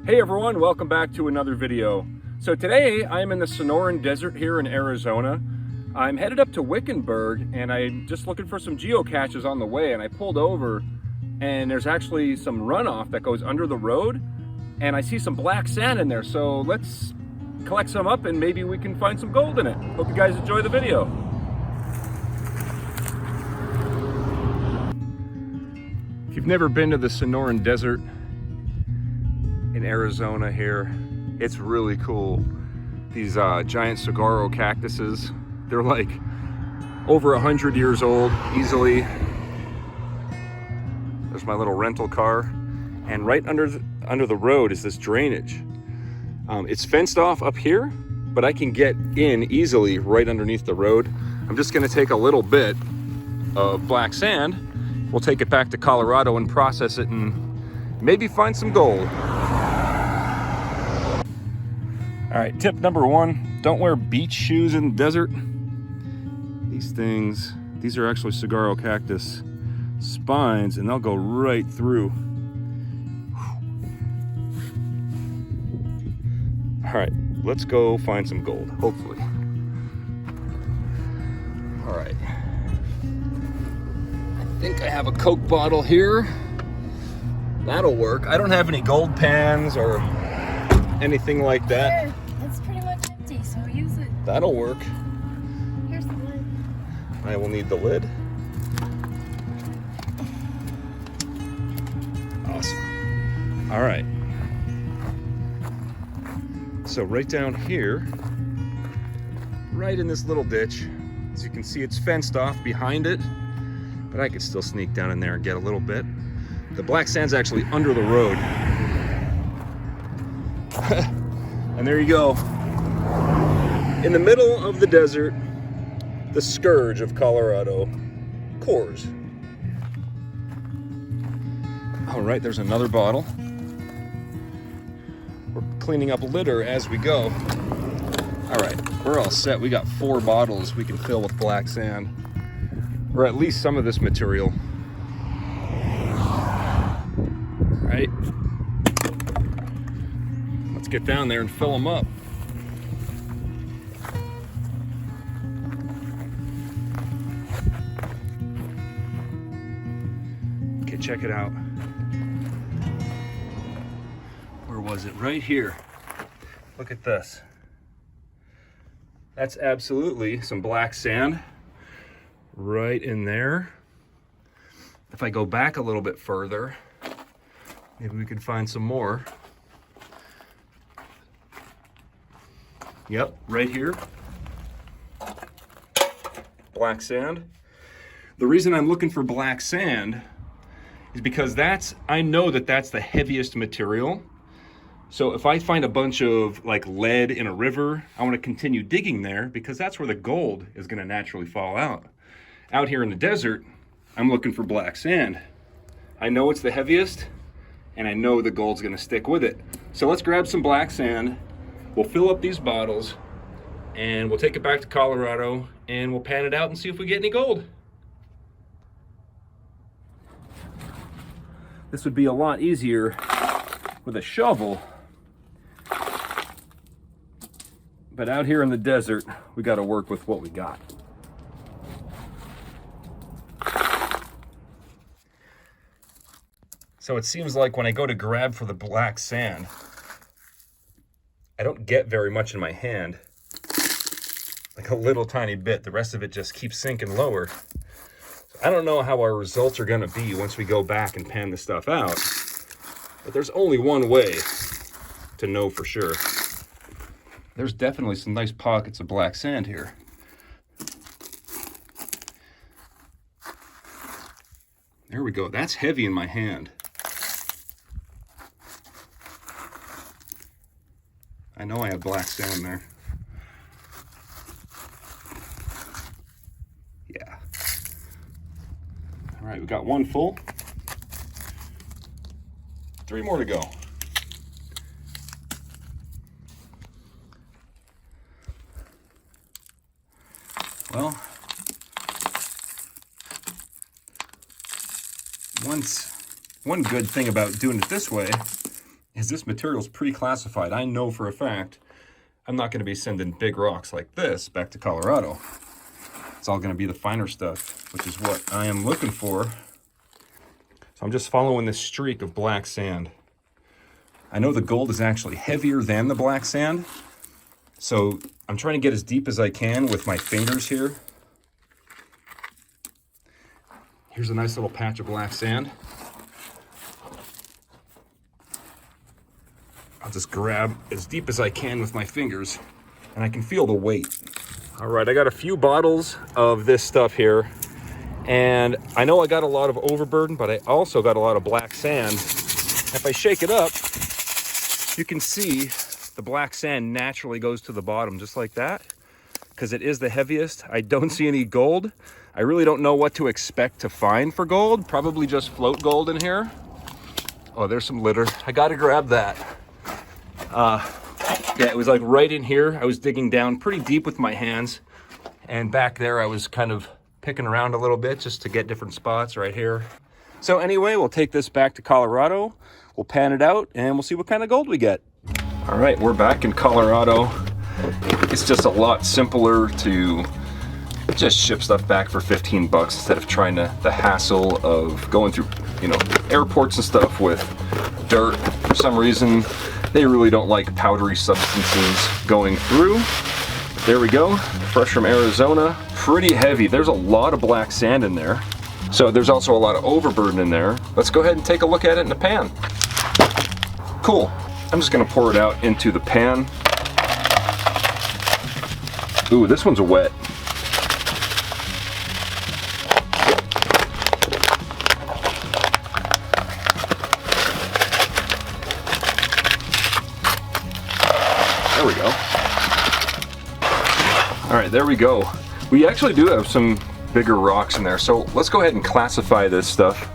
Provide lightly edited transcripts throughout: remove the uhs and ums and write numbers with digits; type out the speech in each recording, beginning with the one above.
Hey everyone, welcome back to another video. So today I'm in the Sonoran Desert here in Arizona. I'm headed up to Wickenburg and I'm just looking for some geocaches on the way, and I pulled over and there's actually some runoff that goes under the road and I see some black sand in there. So let's collect some up and maybe we can find some gold in it. Hope you guys enjoy the video. If you've never been to the Sonoran Desert in Arizona here, it's really cool. These giant saguaro cactuses, they're like over 100 years old easily. There's my little rental car, and right under the road is this drainage. It's fenced off up here, but I can get in easily right underneath the road. I'm just gonna take a little bit of black sand. We'll take it back to Colorado and process it and maybe find some gold. All right, tip number one, don't wear beach shoes in the desert. These are actually saguaro cactus spines and they'll go right through. All right, let's go find some gold, hopefully. All right. I think I have a Coke bottle here. That'll work. I don't have any gold pans or anything like that. It's pretty much empty, so use it. That'll work. Here's the lid. I will need the lid. Awesome. All right. So right down here, right in this little ditch, as you can see, it's fenced off behind it, but I could still sneak down in there and get a little bit. The black sand's actually under the road. And there you go. In the middle of the desert, the scourge of Colorado, cores. All right, there's another bottle. We're cleaning up litter as we go. All right, we're all set. We got 4 bottles we can fill with black sand, or at least some of this material. All right. Let's get down there and fill them up. Okay, check it out. Where was it? Right here. Look at this. That's absolutely some black sand right in there. If I go back a little bit further, maybe we could find some more. Yep, right here. Black sand. The reason I'm looking for black sand is because I know that that's the heaviest material. So if I find a bunch of like lead in a river, I want to continue digging there because that's where the gold is going to naturally fall out. Out here in the desert, I'm looking for black sand. I know it's the heaviest and I know the gold's going to stick with it. So let's grab some black sand. We'll fill up these bottles and we'll take it back to Colorado and we'll pan it out and see if we get any gold. This would be a lot easier with a shovel, but out here in the desert, we got to work with what we got. So it seems like when I go to grab for the black sand, I don't get very much in my hand, like a little tiny bit. The rest of it just keeps sinking lower. So I don't know how our results are gonna be once we go back and pan this stuff out, but there's only one way to know for sure. There's definitely some nice pockets of black sand here. There we go, that's heavy in my hand. I know I have black sand there. Yeah. All right, we got 1 full. 3 more to go. Well, one good thing about doing it this way is this material is pre-classified. I know for a fact I'm not going to be sending big rocks like this back to Colorado. It's all going to be the finer stuff, which is what I am looking for. So I'm just following this streak of black sand. I know the gold is actually heavier than the black sand, so I'm trying to get as deep as I can with my fingers here. Here's a nice little patch of black sand. I'll just grab as deep as I can with my fingers, and I can feel the weight. All right, I got a few bottles of this stuff here, and I know I got a lot of overburden, but I also got a lot of black sand. If I shake it up, you can see the black sand naturally goes to the bottom just like that, because it is the heaviest. I don't see any gold. I really don't know what to expect to find for gold. Probably just float gold in here. Oh, there's some litter. I gotta grab that. Yeah, it was like right in here. I was digging down pretty deep with my hands, and back there I was kind of picking around a little bit just to get different spots right here. So anyway, we'll take this back to Colorado. We'll pan it out and we'll see what kind of gold we get. All right, we're back in Colorado. It's just a lot simpler to just ship stuff back for 15 bucks instead of trying the hassle of going through, airports and stuff with dirt. For some reason, they really don't like powdery substances going through. There we go, fresh from Arizona. Pretty heavy. There's a lot of black sand in there. So there's also a lot of overburden in there. Let's go ahead and take a look at it in the pan. Cool. I'm just gonna pour it out into the pan. Ooh, this one's wet. There we go. All right, there we go. We actually do have some bigger rocks in there, so let's go ahead and classify this stuff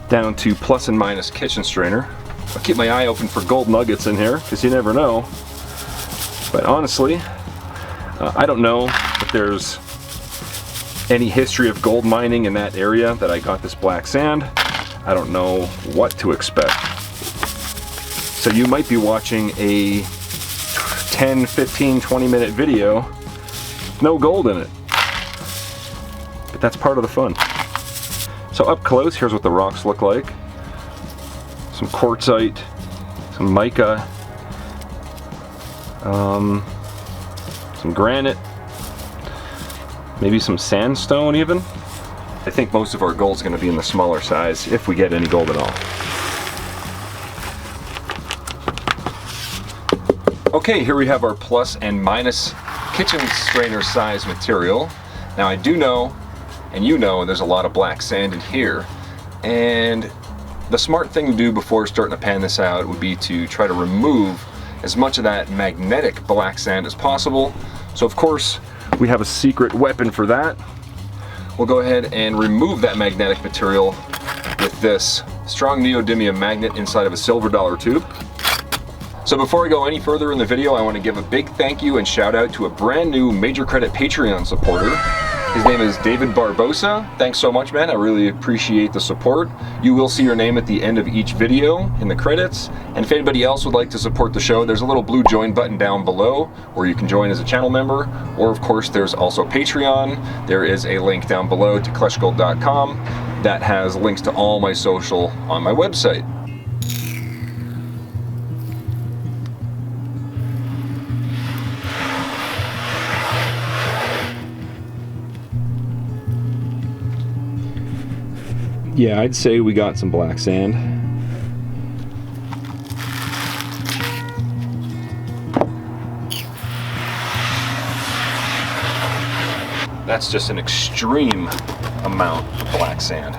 down to plus and minus kitchen strainer. I'll keep my eye open for gold nuggets in here, because you never know. But honestly, I don't know if there's any history of gold mining in that area that I got this black sand. I don't know what to expect. So you might be watching a 10, 15, 20-minute video with no gold in it. But that's part of the fun. So up close, here's what the rocks look like. Some quartzite, some mica, some granite, maybe some sandstone even. I think most of our gold's going to be in the smaller size, if we get any gold at all. Okay, here we have our plus and minus kitchen strainer size material. Now I do know, and you know, there's a lot of black sand in here, and the smart thing to do before starting to pan this out would be to try to remove as much of that magnetic black sand as possible. So of course, we have a secret weapon for that. We'll go ahead and remove that magnetic material with this strong neodymium magnet inside of a silver dollar tube. So before I go any further in the video, I want to give a big thank you and shout out to a brand new Major Credit Patreon supporter. His name is David Barbosa. Thanks so much, man. I really appreciate the support. You will see your name at the end of each video in the credits. And if anybody else would like to support the show, there's a little blue join button down below where you can join as a channel member. Or of course, there's also Patreon. There is a link down below to kleshgold.com that has links to all my social on my website. Yeah, I'd say we got some black sand. That's just an extreme amount of black sand.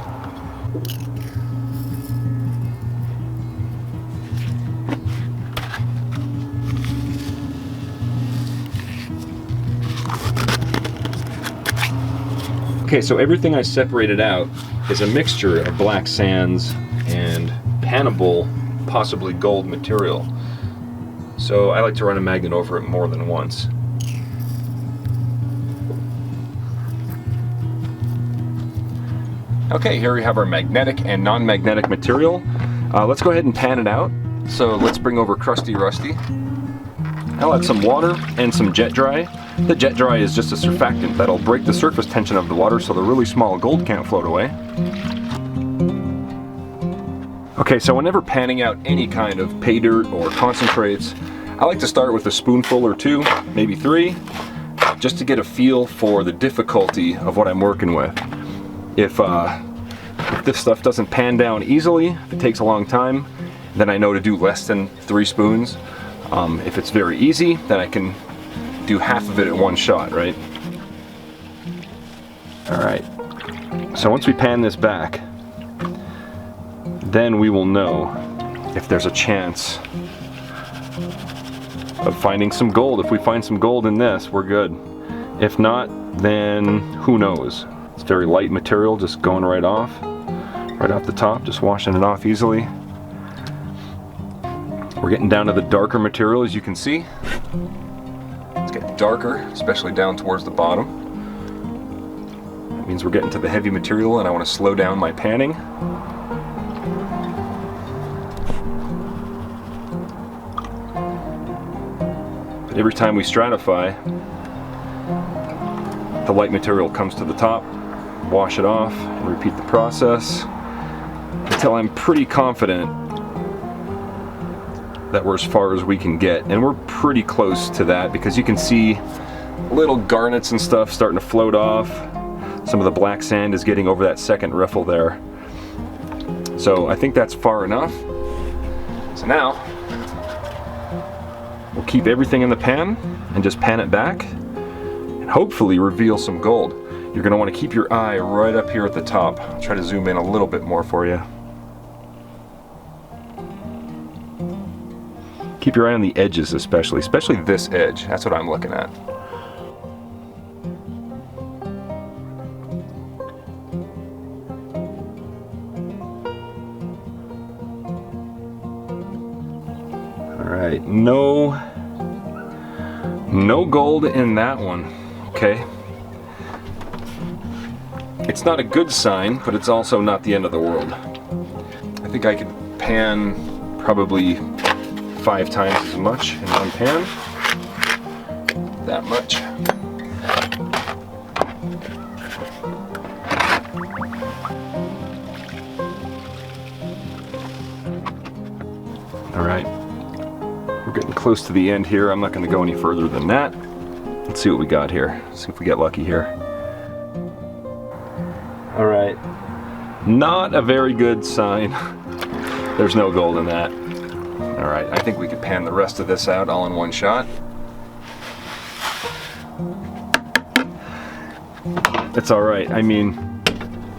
Okay, so everything I separated out is a mixture of black sands and pannable, possibly gold material. So I like to run a magnet over it more than once. Okay, here we have our magnetic and non-magnetic material. Let's go ahead and pan it out. So let's bring over Crusty Rusty. I'll add some water and some jet dry. The jet dry is just a surfactant that'll break the surface tension of the water so the really small gold can't float away. Okay, so whenever panning out any kind of pay dirt or concentrates, I like to start with a spoonful or two, maybe three, just to get a feel for the difficulty of what I'm working with. If this stuff doesn't pan down easily, if it takes a long time, then I know to do less than 3 spoons. If it's very easy, then I can do half of it at one shot, right? Alright, so once we pan this back, then we will know if there's a chance of finding some gold. If we find some gold in this, we're good. If not, then who knows? It's very light material, just going right off the top, just washing it off easily. We're getting down to the darker material, as you can see. It's getting darker, especially down towards the bottom. That means we're getting to the heavy material, and I want to slow down my panning. But every time we stratify, the light material comes to the top, wash it off, and repeat the process until I'm pretty confident that we're as far as we can get. And we're pretty close to that because you can see little garnets and stuff starting to float off. Some of the black sand is getting over that second riffle there. So I think that's far enough. So now we'll keep everything in the pan and just pan it back and hopefully reveal some gold. You're going to want to keep your eye right up here at the top. I'll try to zoom in a little bit more for you. Keep your eye on the edges especially this edge. That's what I'm looking at. Alright, no gold in that one, okay? It's not a good sign, but it's also not the end of the world. I think I could pan probably 5 times as much in one pan. That much. Alright. We're getting close to the end here. I'm not going to go any further than that. Let's see what we got here. See if we get lucky here. Alright. Not a very good sign. There's no gold in that. Alright, I think we could pan the rest of this out all in one shot. It's alright. I mean,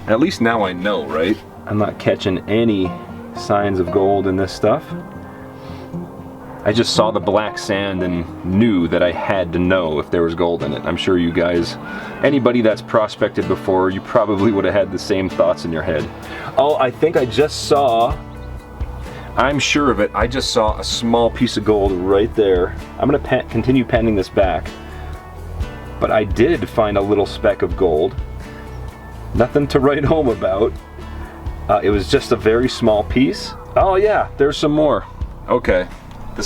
at least now I know, right? I'm not catching any signs of gold in this stuff. I just saw the black sand and knew that I had to know if there was gold in it. I'm sure you guys, anybody that's prospected before, you probably would have had the same thoughts in your head. Oh, I think I just saw, I'm sure of it, I just saw a small piece of gold right there. I'm going to continue panning this back. But I did find a little speck of gold. Nothing to write home about. It was just a very small piece. Oh yeah, there's some more. Okay.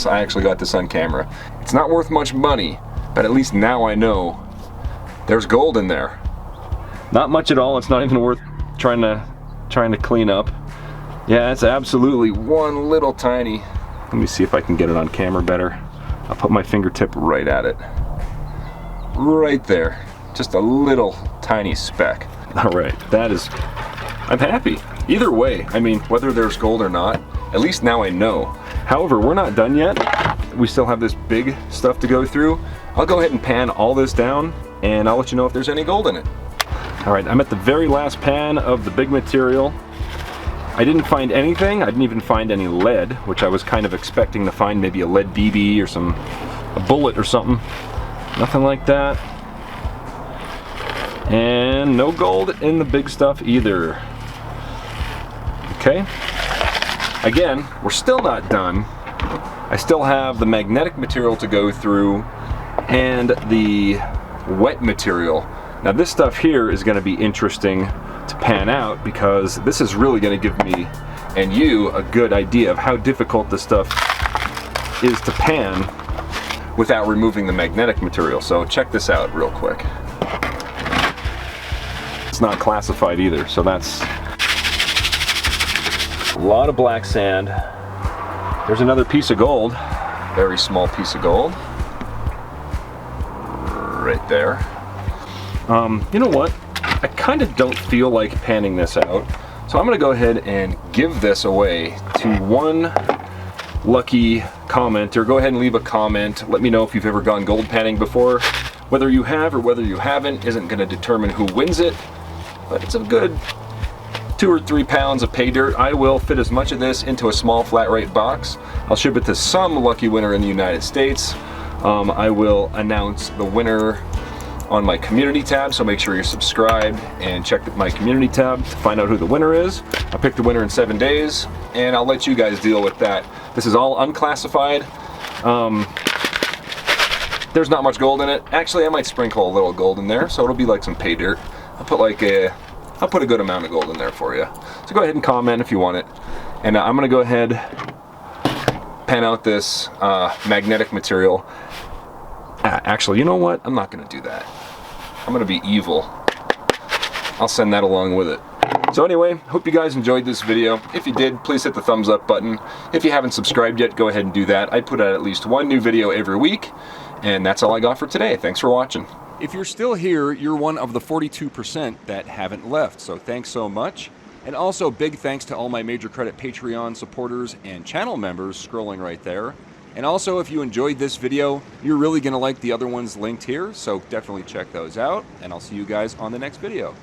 I actually got this on camera. It's not worth much money, but at least now I know there's gold in there. Not much at all. It's not even worth trying to clean up. Yeah, it's absolutely one little tiny. Let me see if I can get it on camera better. I'll put my fingertip right at it. Right there. Just a little tiny speck. All right, that is, I'm happy. Either way, I mean, whether there's gold or not, at least now I know. However, we're not done yet. We still have this big stuff to go through. I'll go ahead and pan all this down, and I'll let you know if there's any gold in it. All right, I'm at the very last pan of the big material. I didn't find anything. I didn't even find any lead, which I was kind of expecting to find, maybe a lead BB or a bullet or something. Nothing like that. And no gold in the big stuff either. Okay. Again, we're still not done. I still have the magnetic material to go through and the wet material. Now this stuff here is going to be interesting to pan out because this is really going to give me and you a good idea of how difficult this stuff is to pan without removing the magnetic material. So check this out real quick. It's not classified either, so that's a lot of black sand. There's another piece of gold, very small piece of gold, right there. You know what? I kind of don't feel like panning this out, so I'm gonna go ahead and give this away to one lucky commenter. Go ahead and leave a comment. Let me know if you've ever gone gold panning before. Whether you have or whether you haven't isn't gonna determine who wins it, but it's a good 2 or 3 pounds of pay dirt. I will fit as much of this into a small flat rate box. I'll ship it to some lucky winner in the United States. I will announce the winner on my community tab, so make sure you're subscribed and check my community tab to find out who the winner is. I'll pick the winner in 7 days, and I'll let you guys deal with that. This is all unclassified. There's not much gold in it. Actually, I might sprinkle a little gold in there, so it'll be like some pay dirt. I'll put a good amount of gold in there for you. So go ahead and comment if you want it. And I'm gonna go ahead, pan out this magnetic material. Actually, you know what? I'm not gonna do that. I'm gonna be evil. I'll send that along with it. So anyway, hope you guys enjoyed this video. If you did, please hit the thumbs up button. If you haven't subscribed yet, go ahead and do that. I put out at least one new video every week, and that's all I got for today. Thanks for watching. If you're still here, you're one of the 42% that haven't left, so thanks so much. And also big thanks to all my Major Credit Patreon supporters and channel members scrolling right there. And also, if you enjoyed this video, you're really gonna like the other ones linked here, so definitely check those out, and I'll see you guys on the next video.